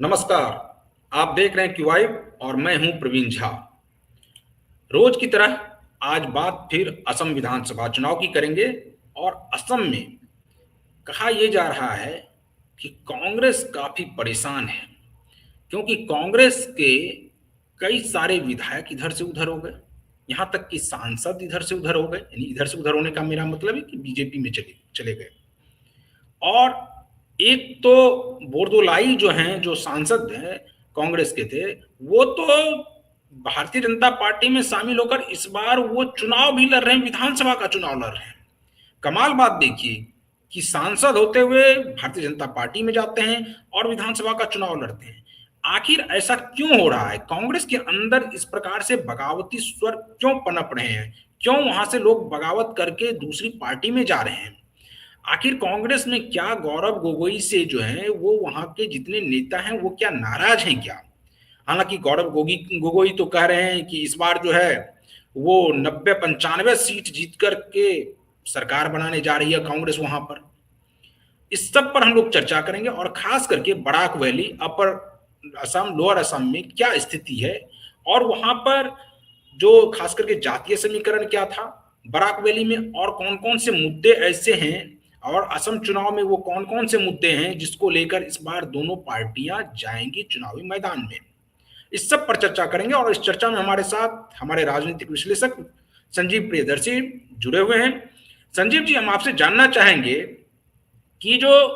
नमस्कार। आप देख रहे हैं क्यूआई और मैं हूं प्रवीण झा। रोज की तरह आज बात फिर असम विधानसभा चुनाव की करेंगे। और असम में कहा यह जा रहा है कि कांग्रेस काफी परेशान है, क्योंकि कांग्रेस के कई सारे विधायक इधर से उधर हो गए। यहां तक कि सांसद इधर से उधर हो गए। यानी इधर से उधर होने का मेरा मतलब है कि बीजेपी में चले चले गए। और एक तो बोरदोलाई जो हैं, जो सांसद हैं कांग्रेस के थे, वो तो भारतीय जनता पार्टी में शामिल होकर इस बार वो चुनाव भी लड़ रहे हैं, विधानसभा का चुनाव लड़ रहे हैं। कमाल बात देखिए कि सांसद होते हुए भारतीय जनता पार्टी में जाते हैं और विधानसभा का चुनाव लड़ते हैं। आखिर ऐसा क्यों हो रहा है? कांग्रेस के अंदर इस प्रकार से बगावती स्वर क्यों पनप रहे हैं? क्यों वहां से लोग बगावत करके दूसरी पार्टी में जा रहे हैं? आखिर कांग्रेस में क्या गौरव गोगोई से जो है वो वहां के जितने नेता हैं वो क्या नाराज हैं क्या? हालांकि गौरव गोगोई तो कह रहे हैं कि इस बार जो है वो 90-95 सीट जीत करके सरकार बनाने जा रही है कांग्रेस वहां पर। इस सब पर हम लोग चर्चा करेंगे और खास करके बराक वैली, अपर असम, लोअर असम में क्या स्थिति है और वहां पर जो खास करके जातीय समीकरण क्या था, बराक वैली में और कौन कौन से मुद्दे ऐसे हैं और असम चुनाव में वो कौन कौन से मुद्दे हैं जिसको लेकर इस बार दोनों पार्टियां जाएंगी चुनावी मैदान में। इस सब पर चर्चा करेंगे और इस चर्चा में हमारे साथ हमारे राजनीतिक विश्लेषक संजीव प्रियदर्शी जुड़े हुए हैं। संजीव जी, हम आपसे जानना चाहेंगे कि जो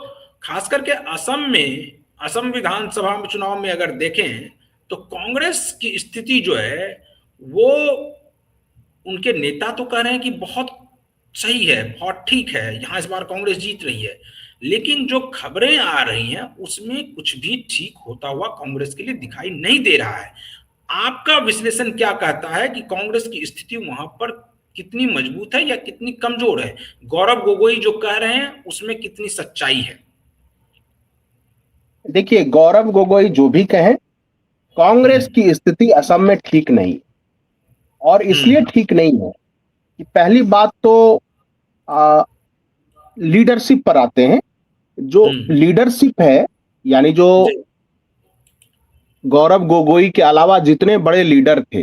खास करके असम में, असम विधानसभा में चुनाव में अगर देखें तो कांग्रेस की स्थिति जो है वो, उनके नेता तो कह रहे हैं कि बहुत सही है, बहुत ठीक है, यहां इस बार कांग्रेस जीत रही है। लेकिन जो खबरें आ रही हैं उसमें कुछ भी ठीक होता हुआ कांग्रेस के लिए दिखाई नहीं दे रहा है। आपका विश्लेषण क्या कहता है कि कांग्रेस की स्थिति वहां पर कितनी मजबूत है या कितनी कमजोर है? गौरव गोगोई जो कह रहे हैं उसमें कितनी सच्चाई है? देखिए, गौरव गोगोई जो भी कहें, कांग्रेस की स्थिति असम में ठीक नहीं। और इसलिए हम्म। ठीक नहीं है कि पहली बात तो लीडरशिप पर आते हैं। जो हम्म। लीडरशिप है, यानी जो जी। गौरव गोगोई के अलावा जितने बड़े लीडर थे,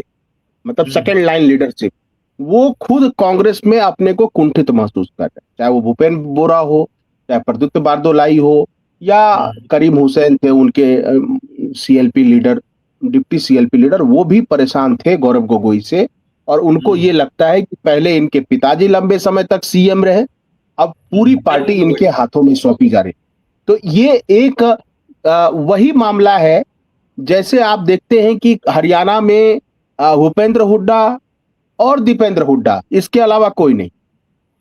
मतलब हम्म। सेकंड लाइन लीडरशिप, वो खुद कांग्रेस में अपने को कुंठित महसूस कर रहे हैं। चाहे वो भूपेंद्र बोरा हो, चाहे प्रद्युत बारदोलाई हो, या हम्म। करीम हुसैन थे उनके CLP leader, deputy CLP leader, वो भी परेशान थे गौरव गोगोई से। और उनको हम्म। ये लगता है कि पहले इनके पिताजी लंबे समय तक सीएम रहे, अब पूरी पार्टी अरुण गोगोई। इनके हाथों में सौंपी जा रही। तो ये एक वही मामला है। जैसे आप देखते हैं कि हरियाणा में भूपेंद्र हुड्डा और दीपेंद्र हुड्डा, इसके अलावा कोई नहीं।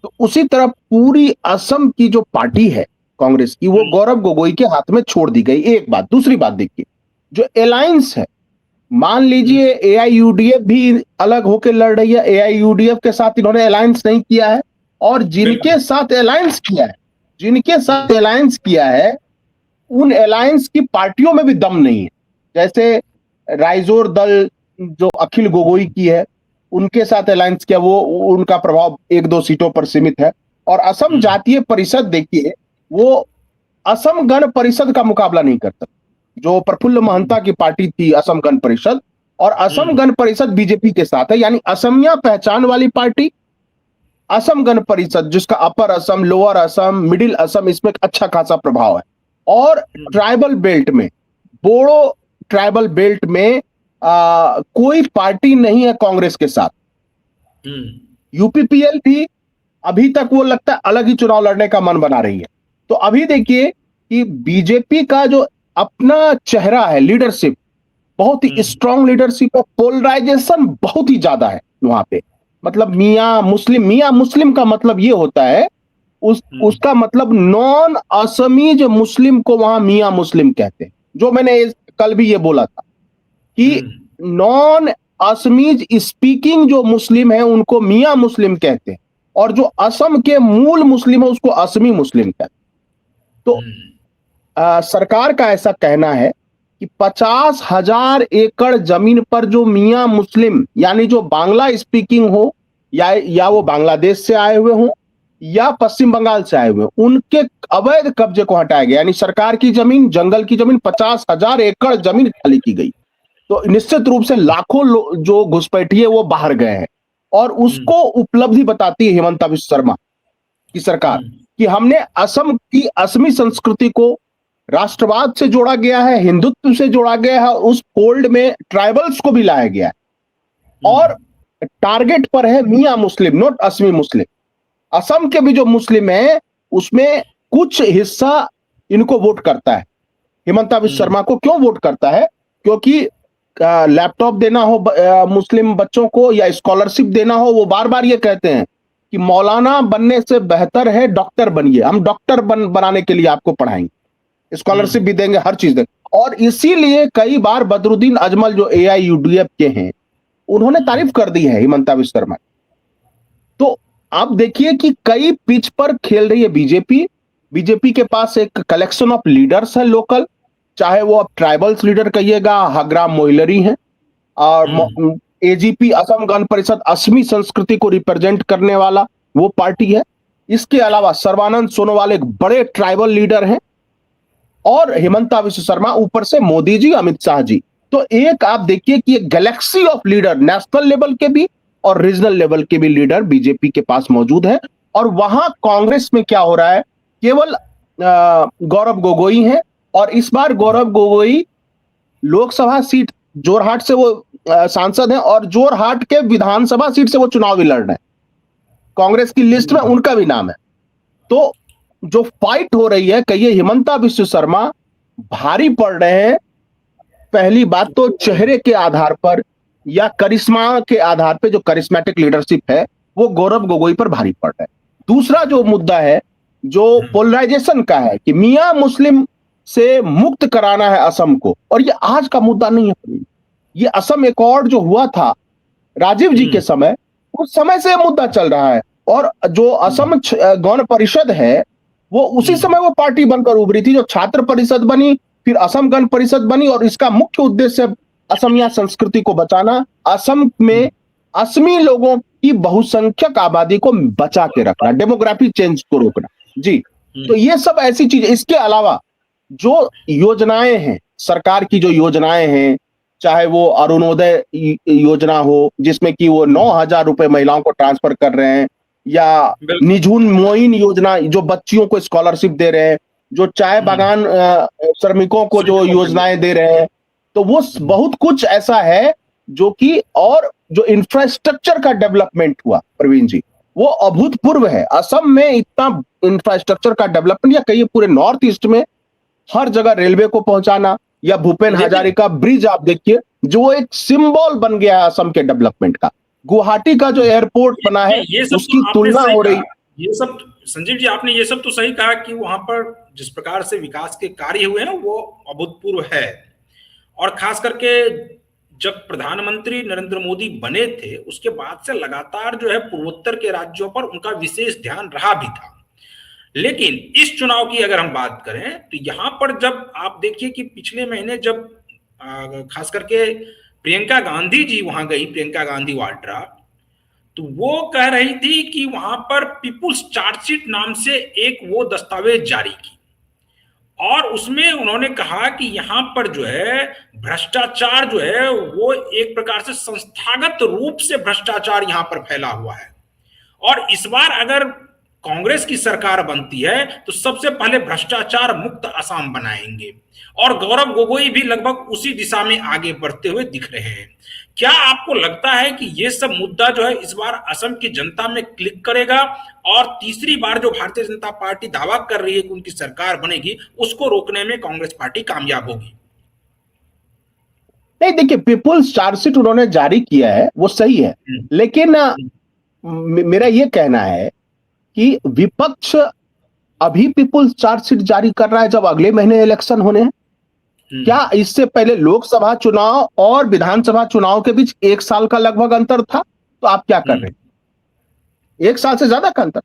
तो उसी तरह पूरी असम की जो पार्टी है कांग्रेस की, वो हम्म। गौरव गोगोई के हाथ में छोड़ दी गई। एक बात। दूसरी बात देखिए, जो अलायंस है, मान हम्म। लीजिए एआईयूडीएफ भी अलग होकर लड़ रही है, एआईयूडीएफ के साथ इन्होंने अलायंस नहीं किया है। और बिल्कुल। जिनके हम्म। साथ अलायंस किया है, उन अलायंस की पार्टियों में भी दम नहीं है। जैसे राइजोर दल जो अखिल गोगोई की है, उनके साथ अलायंस किया, वो उनका प्रभाव एक दो सीटों पर सीमित है। और असम हम्म। जातीय परिषद देखिए, वो असम गण परिषद का मुकाबला नहीं कर सकती। जो प्रफुल्ल महंता की पार्टी थी असम गण परिषद, और असम हम्म। गण परिषद बीजेपी के साथ है। यानी असमिया पहचान वाली पार्टी, असम गण परिषद, जिसका अपर असम, लोअर असम, मिडिल असम, इसमें अच्छा खासा प्रभाव है। और हम्म। ट्राइबल बेल्ट में, बोडो ट्राइबल बेल्ट में कोई पार्टी नहीं है कांग्रेस के साथ। हम्म। यूपीपीएल भी अभी तक वो लगता है अलग ही चुनाव लड़ने का मन बना रही है। तो अभी देखिए कि बीजेपी का जो अपना चेहरा है, लीडरशिप बहुत ही हम्म। स्ट्रांग लीडरशिप है। पोलराइजेशन बहुत ही ज्यादा है वहां पे। मतलब मियां मुस्लिम का मतलब ये होता है, हम्म। उसका मतलब नॉन असमीज मुस्लिम को वहां मियां मुस्लिम कहते हैं। जो मैंने कल भी ये बोला था कि हम्म। नॉन असमीज स्पीकिंग जो मुस्लिम है उनको मियां मुस्लिम कहते हैं, और जो असम के मूल मुस्लिम है उसको असमी मुस्लिम कहते हैं। तो हम्म। सरकार का ऐसा कहना है कि 50,000 एकड़ जमीन पर जो मियां मुस्लिम, यानी जो बांग्ला स्पीकिंग हो, या वो बांग्लादेश से आए हुए हों, या पश्चिम बंगाल से आए हुए, उनके अवैध कब्जे को हटाया गया, यानी सरकार की जमीन, जंगल की जमीन, 50,000 एकड़ जमीन खाली की गई। तो निश्चित रूप से लाखों जो घुसपैठिए वो बाहर गए हैं, और उसको उपलब्धि बताती है हेमंता विश्व शर्मा की सरकार कि हमने असम की असमी संस्कृति को राष्ट्रवाद से जोड़ा गया है, हिंदुत्व से जोड़ा गया है, उस फोल्ड में ट्राइबल्स को भी लाया गया है, और टारगेट पर है मियां मुस्लिम, नॉट असमी मुस्लिम। असम के भी जो मुस्लिम है उसमें कुछ हिस्सा इनको वोट करता है। हेमंता विश्व शर्मा को क्यों वोट करता है? क्योंकि लैपटॉप देना हो मुस्लिम बच्चों को या स्कॉलरशिप देना हो, वो बार बार ये कहते हैं कि मौलाना बनने से बेहतर है डॉक्टर बनिए, हम डॉक्टर बनाने के लिए आपको पढ़ाएंगे, स्कॉलरशिप भी देंगे, हर चीज देंगे। और इसीलिए कई बार बदरुद्दीन अजमल जो AIUDF के हैं, उन्होंने तारीफ कर दी है हेमंता विश्व शर्मा। तो आप देखिए कि कई पिच पर खेल रही है बीजेपी। बीजेपी के पास एक कलेक्शन ऑफ लीडर्स है लोकल, चाहे वो अब ट्राइबल्स लीडर कहिएगा, हग्राम मोइलरी हैं, और AGP असम गण परिषद असमी संस्कृति को रिप्रेजेंट करने वाला वो पार्टी है। इसके अलावा सर्बानंद सोनोवाल एक बड़े ट्राइबल लीडर हैं, और हेमंता विश्व शर्मा, ऊपर से मोदी जी, अमित शाह जी। तो एक आप देखिए कि एक Galaxy of leader, national level के भी और रीजनल लेवल के भी लीडर बीजेपी के पास मौजूद है। और वहां कांग्रेस में क्या हो रहा है, केवल गौरव गोगोई हैं, और इस बार गौरव गोगोई लोकसभा सीट जोरहाट से वो सांसद हैं, और जोरहाट के विधानसभा सीट से वो चुनाव भी लड़ रहे हैं। कांग्रेस की लिस्ट में उनका भी नाम है। तो जो फाइट हो रही है, कहिए हेमंता विश्व शर्मा भारी पड़ रहे हैं। पहली बात तो चेहरे के आधार पर या करिश्मा के आधार पर, जो करिश्मेटिक लीडरशिप है वो गौरव गोगोई पर भारी पड़ रहा है। दूसरा जो मुद्दा है, जो पोलराइजेशन का है, कि मियां मुस्लिम से मुक्त कराना है असम को, और ये आज का मुद्दा नहीं है। ये असम एकॉर्ड जो हुआ था राजीव जी के समय, उस समय से मुद्दा चल रहा है। और जो असम गण परिषद है, वो उसी समय वो पार्टी बनकर उभरी थी, जो छात्र परिषद बनी, फिर असम गण परिषद बनी, और इसका मुख्य उद्देश्य असमिया संस्कृति को बचाना, असम में असमी लोगों की बहुसंख्यक आबादी को बचा के रखना, डेमोग्राफी चेंज को रोकना। जी, तो ये सब ऐसी चीज। इसके अलावा जो योजनाएं हैं, सरकार की जो योजनाएं हैं, चाहे वो अरुणोदय योजना हो, जिसमें कि वो 9,000 रुपए महिलाओं को ट्रांसफर कर रहे हैं, या निझुन मोइन योजना जो बच्चियों को स्कॉलरशिप दे रहे हैं, जो चाय बागान श्रमिकों को जो योजनाएं दे रहे हैं, तो वो बहुत कुछ ऐसा है जो कि, और जो इंफ्रास्ट्रक्चर का डेवलपमेंट हुआ प्रवीण जी, वो अभूतपूर्व है। असम में इतना इंफ्रास्ट्रक्चर का डेवलपमेंट, या कहिए पूरे नॉर्थ ईस्ट में हर जगह रेलवे को पहुंचाना, या भूपेन हजारिका ब्रिज आप देखिए, जो एक सिंबल बन गया है असम के डेवलपमेंट का। गुवाहाटी का जो एयरपोर्ट बना है, उसकी तुलना हो रही। ये सब संजीव जी, आपने ये सब तो सही कहा कि वहां पर जिस प्रकार से विकास के कार्य हुए हैं वो अभूतपूर्व है। और खास करके जब प्रधानमंत्री नरेंद्र मोदी बने थे, उसके बाद से लगातार जो है पूर्वोत्तर के राज्यों पर उनका विशेष ध्यान रहा भी था। लेकिन इस चुनाव की अगर हम बात करें, तो यहां पर जब आप देखिए कि पिछले महीने जब खास करके प्रियंका गांधी जी वहां गई, प्रियंका गांधी वाड्रा, तो वो कह रही थी कि वहां पर पीपुल्स चार्जशीट नाम से एक वो दस्तावेज जारी की, और उसमें उन्होंने कहा कि यहां पर जो है भ्रष्टाचार जो है वो एक प्रकार से संस्थागत रूप से भ्रष्टाचार यहां पर फैला हुआ है, और इस बार अगर कांग्रेस की सरकार बनती है तो सबसे पहले भ्रष्टाचार मुक्त असम बनाएंगे। और गौरव गोगोई भी लगभग उसी दिशा में आगे बढ़ते हुए दिख रहे हैं। क्या आपको लगता है कि ये सब मुद्दा जो है इस बार असम की जनता में क्लिक करेगा, और तीसरी बार जो भारतीय जनता पार्टी दावा कर रही है कि उनकी सरकार बनेगी, उसको रोकने में कांग्रेस पार्टी कामयाब होगी? नहीं, देखिए, पीपुल्स चार्जशीट उन्होंने जारी किया है, वो सही है, लेकिन मेरा ये कहना है कि विपक्ष अभी पीपुल्स चार्जशीट जारी कर रहा है जब अगले महीने इलेक्शन होने हैं। क्या इससे पहले लोकसभा चुनाव और विधानसभा चुनाव के बीच 1 साल का लगभग अंतर था? तो आप क्या कर रहे हैं? 1 साल से ज्यादा का अंतर।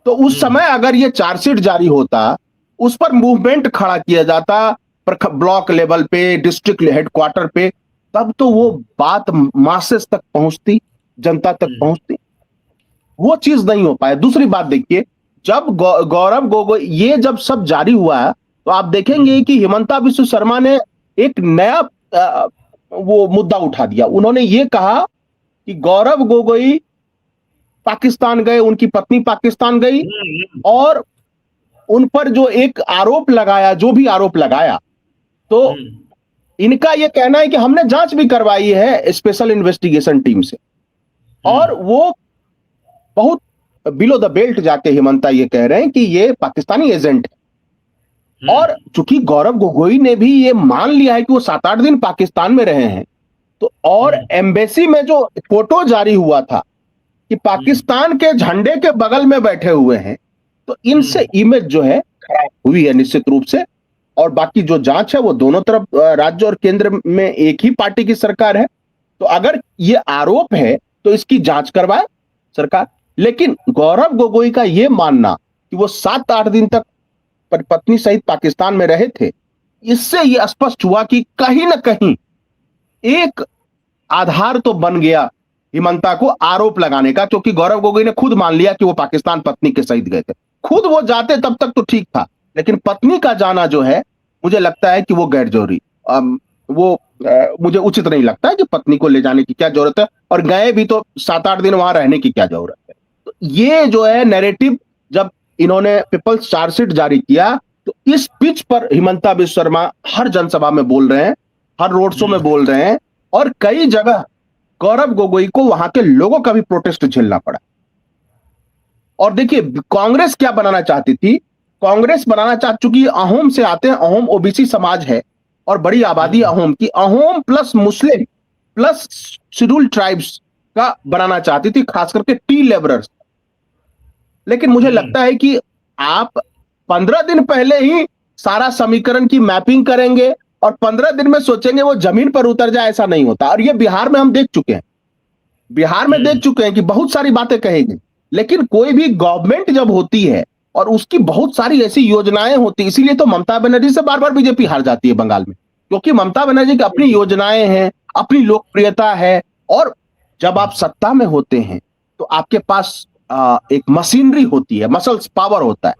तो उस समय अगर ये चार्जशीट जारी होता, उस पर मूवमेंट खड़ा किया जाता ब्लॉक लेवल पे, डिस्ट्रिक्ट हेडक्वार्टर पे, तब तो वो बात मासेस तक पहुंचती, जनता तक पहुंचती। वो चीज नहीं हो पाया। दूसरी बात देखिए, जब गौरव गोगोई ये जब सब जारी हुआ है, तो आप देखेंगे कि हिमंता बिस्व शर्मा ने एक नया वो मुद्दा उठा दिया। उन्होंने ये कहा कि गौरव गोगोई पाकिस्तान गए, उनकी पत्नी पाकिस्तान गई, और उन पर जो एक आरोप लगाया, जो भी आरोप लगाया, तो इनका यह कहना है कि हमने जांच भी करवाई है स्पेशल इन्वेस्टिगेशन टीम से, और वो बहुत बिलो द बेल्ट जाके हिमंता ये कह रहे हैं कि ये पाकिस्तानी एजेंट है। और चूंकि गौरव गोगोई ने भी ये मान लिया है कि वो 7-8 दिन पाकिस्तान में रहे हैं, तो और एम्बेसी में जो फोटो जारी हुआ था कि पाकिस्तान के झंडे के बगल में बैठे हुए हैं, तो इनसे इमेज जो है खराब हुई है निश्चित रूप से। और बाकी जो जांच है वो दोनों तरफ, राज्य और केंद्र में एक ही पार्टी की सरकार है, तो अगर ये आरोप है तो इसकी जांच करवाए सरकार। लेकिन गौरव गोगोई का ये मानना कि वो 7-8 दिन तक पत्नी सहित पाकिस्तान में रहे थे, इससे ये स्पष्ट हुआ कि कहीं ना कहीं एक आधार तो बन गया हिमंता को आरोप लगाने का, क्योंकि गौरव गोगोई ने खुद मान लिया कि वो पाकिस्तान पत्नी के सहित गए थे। खुद वो जाते तब तक तो ठीक था, लेकिन पत्नी का जाना जो है, मुझे लगता है कि वो गैर जरूरी, मुझे उचित नहीं लगता है कि पत्नी को ले जाने की क्या जरूरत है, और गए भी तो 7-8 दिन वहां रहने की क्या जरूरत है। तो ये जो है नैरेटिव, जब इन्होंने पीपल्स चार्जशीट जारी किया, तो इस पिच पर हिमंता बिस्व शर्मा हर जनसभा में बोल रहे हैं, हर रोड शो में बोल रहे हैं, और कई जगह गौरव गोगोई को वहां के लोगों का भी प्रोटेस्ट झेलना पड़ा। और देखिए कांग्रेस क्या बनाना चाहती थी, कांग्रेस बनाना चाह चुकी, अहोम से आते हैं, अहोम ओबीसी समाज है और बड़ी आबादी अहोम की, Ahom plus Muslim plus scheduled tribes का बनाना चाहती थी, खास करके टी लेबरर्स। लेकिन मुझे लगता है कि आप 15 दिन पहले ही सारा समीकरण की मैपिंग करेंगे और 15 दिन में सोचेंगे वो जमीन पर उतर जाए, ऐसा नहीं होता। और ये बिहार में हम देख चुके हैं, बिहार में देख चुके हैं कि बहुत सारी बातें कहेंगे, लेकिन कोई भी गवर्नमेंट जब होती है और उसकी बहुत सारी ऐसी योजनाएं होती, इसीलिए तो ममता बनर्जी से बार बार बीजेपी हार जाती है बंगाल में, क्योंकि ममता बनर्जी की अपनी योजनाएं हैं, अपनी लोकप्रियता है। और जब आप सत्ता में होते हैं तो आपके पास एक मशीनरी होती है, मसल्स पावर होता है,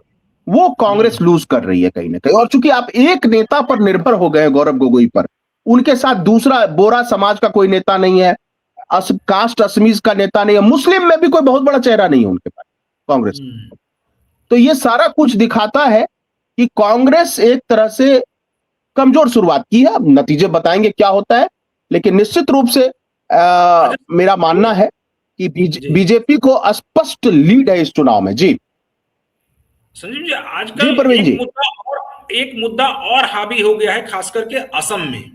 वो कांग्रेस लूज कर रही है कहीं ना कहीं। और चूंकि आप एक नेता पर निर्भर हो गए गौरव गोगोई पर, उनके साथ दूसरा बोरा समाज का कोई नेता नहीं है, कास्ट असमीज का नेता नहीं है, मुस्लिम में भी कोई बहुत बड़ा चेहरा नहीं है उनके पास कांग्रेस। तो ये सारा कुछ दिखाता है कि कांग्रेस एक तरह से कमजोर शुरुआत की है। अब नतीजे बताएंगे क्या होता है, लेकिन निश्चित रूप से मेरा मानना है कि बीजेपी को स्पष्ट लीड है इस चुनाव में। जी संजीव जी, आजकल एक मुद्दा और हावी हो गया है, खास करके असम में,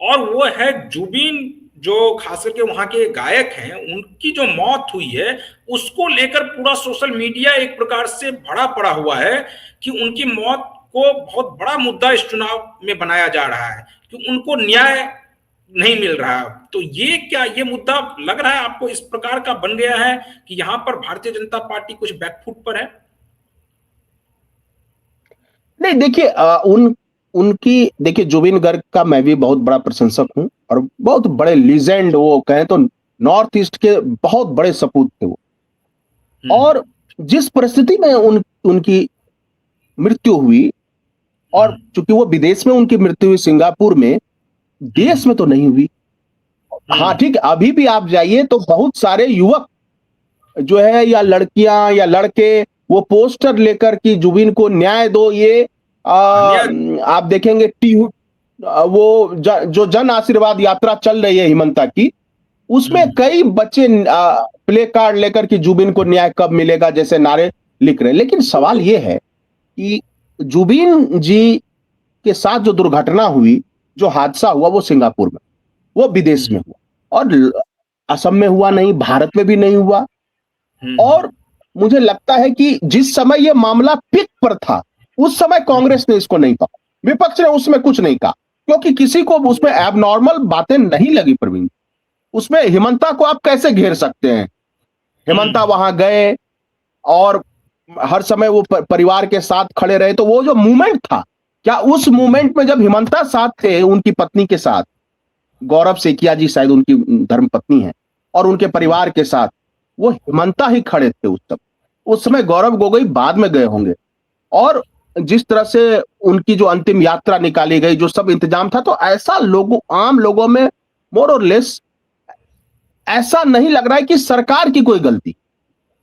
और वो है जुबिन, जो खास करके वहां के गायक हैं, उनकी जो मौत हुई है, उसको लेकर पूरा सोशल मीडिया एक प्रकार से भरा पड़ा हुआ है कि उनकी मौत को बहुत बड़ा मुद्दा इस चुनाव में बनाया जा रहा है कि उनको न्याय नहीं मिल रहा। तो ये मुद्दा लग रहा है आपको इस प्रकार का बन गया है कि यहां पर भारतीय जनता पार्टी कुछ बैकफुट पर है? नहीं, देखिए उनकी देखिए, जुबिन गर्ग का मैं भी बहुत बड़ा प्रशंसक हूं, और बहुत बड़े लीजेंड, वो कहें तो नॉर्थ ईस्ट के बहुत बड़े सपूत थे वो। और जिस परिस्थिति में उनकी मृत्यु हुई, और चूंकि वो विदेश में उनकी मृत्यु हुई, सिंगापुर में, देश में तो नहीं हुई। हाँ ठीक, अभी भी आप जाइए तो बहुत सारे युवक जो है, या लड़कियां या लड़के, वो पोस्टर लेकर कि जुबिन को न्याय दो, ये आप देखेंगे वो जो जन आशीर्वाद यात्रा चल रही है हिमंता की, उसमें कई बच्चे प्ले कार्ड लेकर कि जुबिन को न्याय कब मिलेगा जैसे नारे लिख रहे हैं। लेकिन सवाल यह है कि जुबिन जी के साथ जो दुर्घटना हुई, जो हादसा हुआ, वो सिंगापुर में, वो विदेश में हुआ, और असम में हुआ नहीं, भारत में भी नहीं हुआ। और मुझे लगता है कि जिस समय यह मामला पिक पर था, उस समय कांग्रेस ने इसको नहीं कहा, विपक्ष ने उसमें कुछ नहीं कहा, क्योंकि किसी को उसमें एबनॉर्मल बातें नहीं लगी। प्रवीण, उसमें हिमंता को आप कैसे घेर सकते हैं? हिमंता वहां गए और हर समय वो परिवार के साथ खड़े रहे, तो वो जो मूवमेंट था, क्या उस मूवमेंट में जब हिमंता साथ थे उनकी पत्नी के साथ, गौरव सेकिया जी शायद उनकी धर्मपत्नी है, और उनके परिवार के साथ, वो हेमंता ही खड़े थे उस समय गौरव गोगोई बाद में गए होंगे। और जिस तरह से उनकी जो अंतिम यात्रा निकाली गई, जो सब इंतजाम था, तो ऐसा आम लोगों में मोर और लेस ऐसा नहीं लग रहा है कि सरकार की कोई गलती।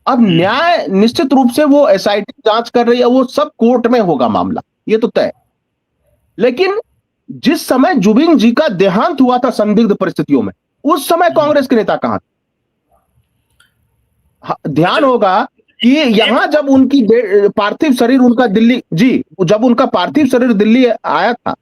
अब न्याय निश्चित रूप से वो एसआईटी जांच कर रही है, वो सब कोर्ट में होगा मामला, ये तो तय। लेकिन जिस समय जुबिन जी का देहांत हुआ था संदिग्ध परिस्थितियों में, उस समय कांग्रेस के नेता कहां थे? ध्यान होगा कि यहां जब उनकी पार्थिव शरीर उनका जब उनका पार्थिव शरीर दिल्ली आया था,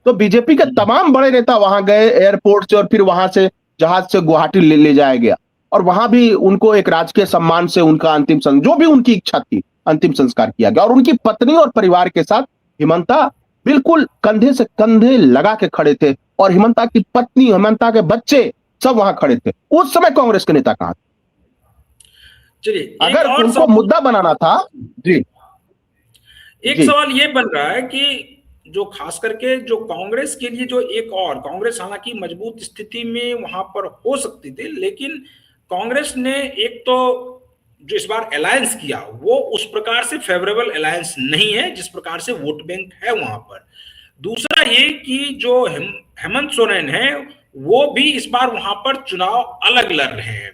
तो बीजेपी के तमाम बड़े नेता वहां गए एयरपोर्ट से, और फिर वहां से जहाज से गुवाहाटी ले जाया गया, और वहां भी उनको एक राजकीय सम्मान से उनका जो भी उनकी इच्छा थी, अंतिम संस्कार किया गया। और उनकी पत्नी और परिवार के साथ हेमंता बिल्कुल कंधे से कंधे लगा के खड़े थे, और हेमंता की पत्नी, हेमंता के बच्चे सब वहां खड़े थे। उस समय कांग्रेस के नेता कहां थे? चलिए, अगर उनको मुद्दा बनाना था जी, एक सवाल ये बन रहा है कि जो खास करके जो कांग्रेस के लिए जो एक और कांग्रेस हालांकि मजबूत स्थिति में वहां पर हो सकती थी, लेकिन कांग्रेस ने एक तो जो इस बार अलायंस किया वो उस प्रकार से फेवरेबल अलायंस नहीं है जिस प्रकार से वोट बैंक है वहां पर। दूसरा ये कि जो हेमंत सोरेन है वो भी इस बार वहां पर चुनाव अलग लड़ रहे हैं।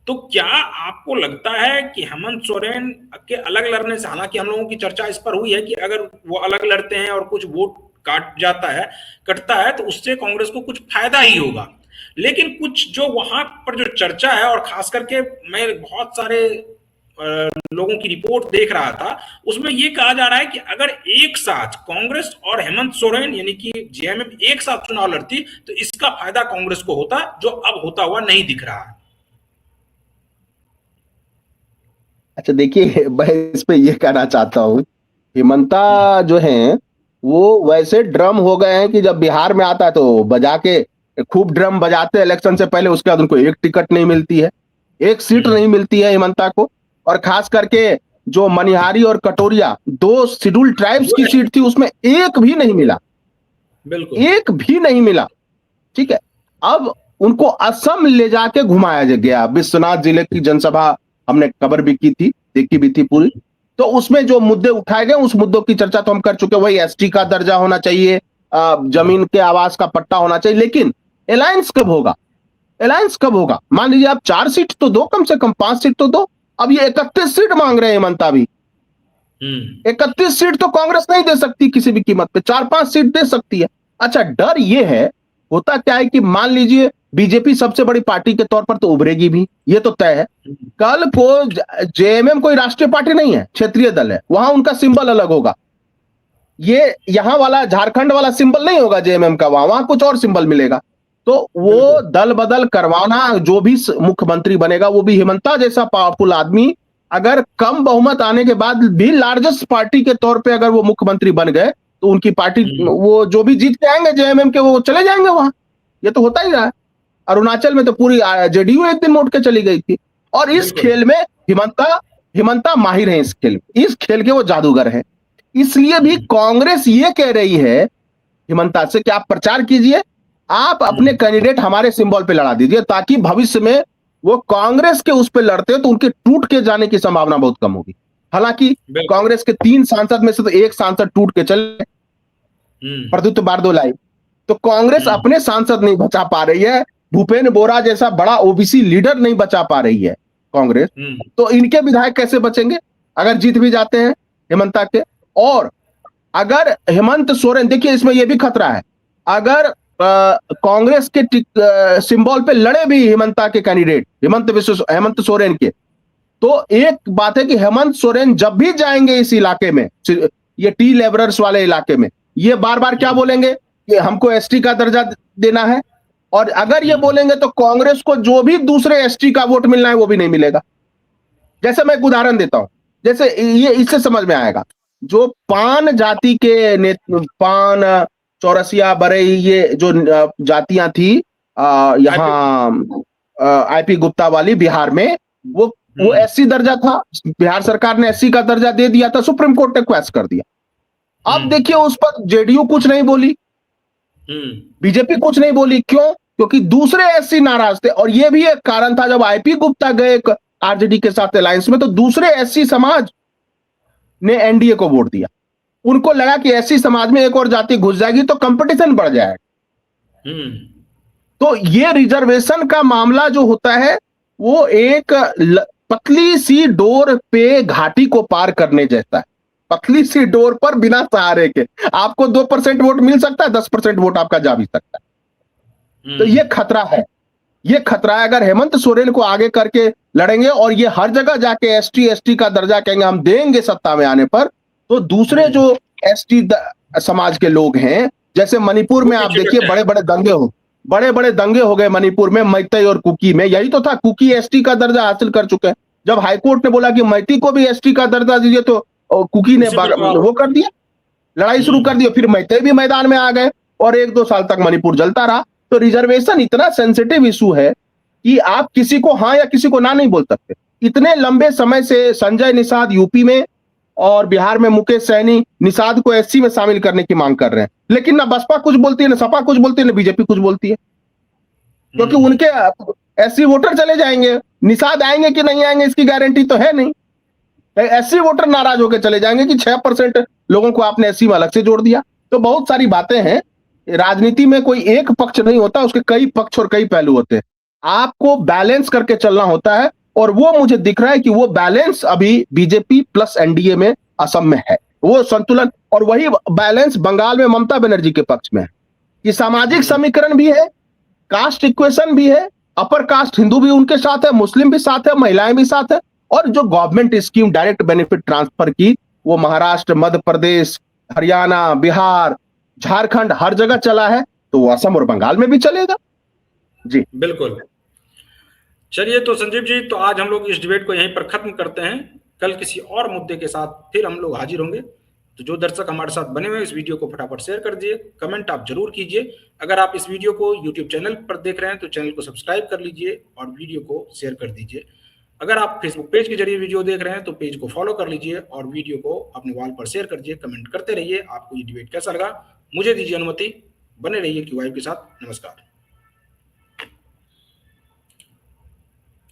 तो क्या आपको लगता है कि हेमंत सोरेन के अलग लड़ने से, हालांकि हम लोगों की चर्चा इस पर हुई है कि अगर वो अलग लड़ते हैं और कुछ वोट कटता है तो उससे कांग्रेस को कुछ फायदा ही होगा, लेकिन कुछ जो वहां पर जो चर्चा है, और खास करके मैं बहुत सारे लोगों की रिपोर्ट देख रहा था, उसमें ये कहा जा रहा है कि अगर एक साथ कांग्रेस और हेमंत सोरेन यानी कि जेएमएम एक साथ चुनाव लड़ती तो इसका फायदा कांग्रेस को होता, जो अब होता हुआ नहीं दिख रहा है। अच्छा देखिए, मैं इस पे ये कहना चाहता हूँ, हेमंता जो है वो वैसे ड्रम हो गए हैं कि जब बिहार में आता है तो बजा के खूब ड्रम बजाते हैं इलेक्शन से पहले, उसके बाद उनको एक टिकट नहीं मिलती है, एक सीट नहीं मिलती है हेमंता को। और खास करके जो मनिहारी और कटोरिया, 2 शेड्यूल ट्राइब्स की सीट थी, उसमें एक भी नहीं मिला, बिल्कुल एक भी नहीं मिला। ठीक है, अब उनको असम ले जाके घुमाया गया। विश्वनाथ जिले की जनसभा हमने कवर भी की थी, देखी भी थी पूरी। तो उसमें जो मुद्दे उठाए गए, उस मुद्दों की चर्चा तो हम कर चुके। वही एसटी का दर्जा होना चाहिए, जमीन के आवास का पट्टा होना चाहिए। लेकिन अलायंस कब होगा? अलायंस कब होगा? मान लीजिए आप 4 सीट तो दो, कम से कम 5 सीट तो दो। अब ये 31 सीट मांग रहे हैं हेमंता भी। 31 सीट तो कांग्रेस नहीं दे सकती किसी भी कीमत पे, 4-5 सीट दे सकती है। अच्छा, डर ये है, होता क्या है कि मान लीजिए बीजेपी सबसे बड़ी पार्टी के तौर पर तो उभरेगी भी, ये तो तय है। कल को जेएमएम कोई राष्ट्रीय पार्टी नहीं है, क्षेत्रीय दल है, वहां उनका सिंबल अलग होगा। ये यहां वाला झारखंड वाला सिंबल नहीं होगा जेएमएम का, वहां कुछ और सिंबल मिलेगा। तो वो दल बदल करवाना, जो भी मुख्यमंत्री बनेगा वो भी हेमंता जैसा पावरफुल आदमी, अगर कम बहुमत आने के बाद भी लार्जेस्ट पार्टी के तौर पे अगर वो मुख्यमंत्री बन गए तो उनकी पार्टी, वो जो भी जीत के आएंगे जेएमएम के, वो चले जाएंगे वहां। ये तो होता ही रहा है। अरुणाचल में तो पूरी जेडीयू एक दिन मोड़ के चली गई थी। और इस खेल में हेमंता माहिर है, इस खेल के वो जादूगर हैं। इसलिए भी कांग्रेस ये कह रही है हेमंता से कि आप प्रचार कीजिए, आप अपने कैंडिडेट हमारे सिंबल पे लड़ा दीजिए, ताकि भविष्य में वो कांग्रेस के उस पे लड़ते तो उनके टूट के जाने की संभावना बहुत कम होगी। हालांकि कांग्रेस के 3 सांसद में से तो एक सांसद टूट के चले, प्रद्युत बारदोलाई। तो कांग्रेस अपने सांसद नहीं बचा पा रही है, भूपेन बोरा जैसा बड़ा ओबीसी लीडर नहीं बचा पा रही है कांग्रेस। तो इनके विधायक कैसे बचेंगे अगर जीत भी जाते हैं हेमंता के? और अगर हेमंत सोरेन, देखिए इसमें यह भी खतरा है, अगर कांग्रेस के सिंबल पे लड़े भी हेमंता के कैंडिडेट, हेमंत सोरेन के, तो एक बात है कि हेमंत सोरेन जब भी जाएंगे इस इलाके में, ये टी लेबरर्स वाले इलाके में, ये बार बार क्या बोलेंगे कि हमको एसटी का दर्जा देना है। और अगर ये बोलेंगे तो कांग्रेस को जो भी दूसरे एसटी का वोट मिलना है वो भी नहीं मिलेगा। जैसे मैं एक उदाहरण देता हूं, जैसे ये इससे समझ में आएगा, जो पान जाति के पान, चौरसिया, बरई, ये जो जातियां थी यहाँ आईपी गुप्ता वाली बिहार में, वो एससी दर्जा था, बिहार सरकार ने एससी का दर्जा दे दिया था, सुप्रीम कोर्ट ने क्वैश कर दिया। अब देखिए उस पर जेडीयू कुछ नहीं बोली, बीजेपी कुछ नहीं बोली। क्यों? क्योंकि दूसरे एससी नाराज थे। और ये भी एक कारण था, जब आईपी गुप्ता गए आरजेडी के साथ अलायंस में, तो दूसरे एससी समाज ने एनडीए को वोट दिया। उनको लगा कि एससी समाज में एक और जाति घुस जाएगी तो कंपटीशन बढ़ जाएगा। तो ये रिजर्वेशन का मामला जो होता है वो एक पतली सी डोर पे घाटी को पार करने जैसा है। पतली सी डोर पर बिना सहारे के आपको 2% वोट मिल सकता है, 10% वोट आपका जा भी सकता है। तो ये खतरा है, ये खतरा है। अगर हेमंत सोरेन को आगे करके लड़ेंगे और ये हर जगह जाके एसटी एसटी का दर्जा कहेंगे हम देंगे सत्ता में आने पर, तो दूसरे जो एसटी समाज के लोग हैं, जैसे मणिपुर में आप देखिए बड़े बड़े दंगे हो गए मणिपुर में, मैतेई और कुकी में। यही तो था, कुकी एसटी का दर्जा हासिल कर चुके हैं। जब हाईकोर्ट ने बोला कि मैती को भी एसटी का दर्जा दीजिए तो कुकी ने वो कर दिया, लड़ाई शुरू कर दी। फिर मैतेई भी मैदान में आ गए और 1-2 साल तक मणिपुर जलता रहा। तो रिजर्वेशन इतना सेंसिटिव इशू है कि आप किसी को हाँ या किसी को ना नहीं बोल सकते। इतने लंबे समय से संजय निषाद यूपी में और बिहार में मुकेश सहनी निषाद को एससी में शामिल करने की मांग कर रहे हैं, लेकिन ना बसपा कुछ बोलती है, ना सपा कुछ बोलती है, ना बीजेपी कुछ बोलती है, क्योंकि उनके एससी वोटर चले जाएंगे। निषाद आएंगे कि नहीं आएंगे इसकी गारंटी तो है नहीं। एससी वोटर नाराज होकर चले जाएंगे कि 6% लोगों को आपने एससी में अलग से जोड़ दिया। तो बहुत सारी बातें हैं। राजनीति में कोई एक पक्ष नहीं होता, उसके कई पक्ष और कई पहलू होते हैं। आपको बैलेंस करके चलना होता है और वो मुझे दिख रहा है कि वो बैलेंस अभी बीजेपी प्लस एनडीए में असम में है, वो संतुलन। और वही बैलेंस बंगाल में ममता बनर्जी के पक्ष में है कि सामाजिक समीकरण भी है, कास्ट इक्वेशन भी है, अपर कास्ट हिंदू भी उनके साथ है, मुस्लिम भी साथ है, महिलाएं भी साथ है। और जो government scheme direct benefit transfer की वो महाराष्ट्र, मध्य प्रदेश, हरियाणा, बिहार, झारखंड हर जगह चला है, तो वो असम और बंगाल में भी चलेगा। जी बिल्कुल। चलिए तो संजीव जी, तो आज हम लोग इस डिबेट को यहीं पर खत्म करते हैं। कल किसी और मुद्दे के साथ फिर हम लोग हाजिर होंगे। तो जो दर्शक हमारे साथ बने हुए इस वीडियो को फटाफट शेयर कर दीजिए, कमेंट आप जरूर कीजिए। अगर आप इस वीडियो को यूट्यूब चैनल पर देख रहे हैं तो चैनल को सब्सक्राइब कर लीजिए और वीडियो को शेयर कर दीजिए। अगर आप फेसबुक पेज के जरिए वीडियो देख रहे हैं तो पेज को फॉलो कर लीजिए और वीडियो को अपने वॉल पर शेयर कर दीजिए, कमेंट करते रहिए आपको ये डिबेट कैसा लगा। मुझे दीजिए अनुमति, बने रहिए क्यू वाइब के साथ। नमस्कार।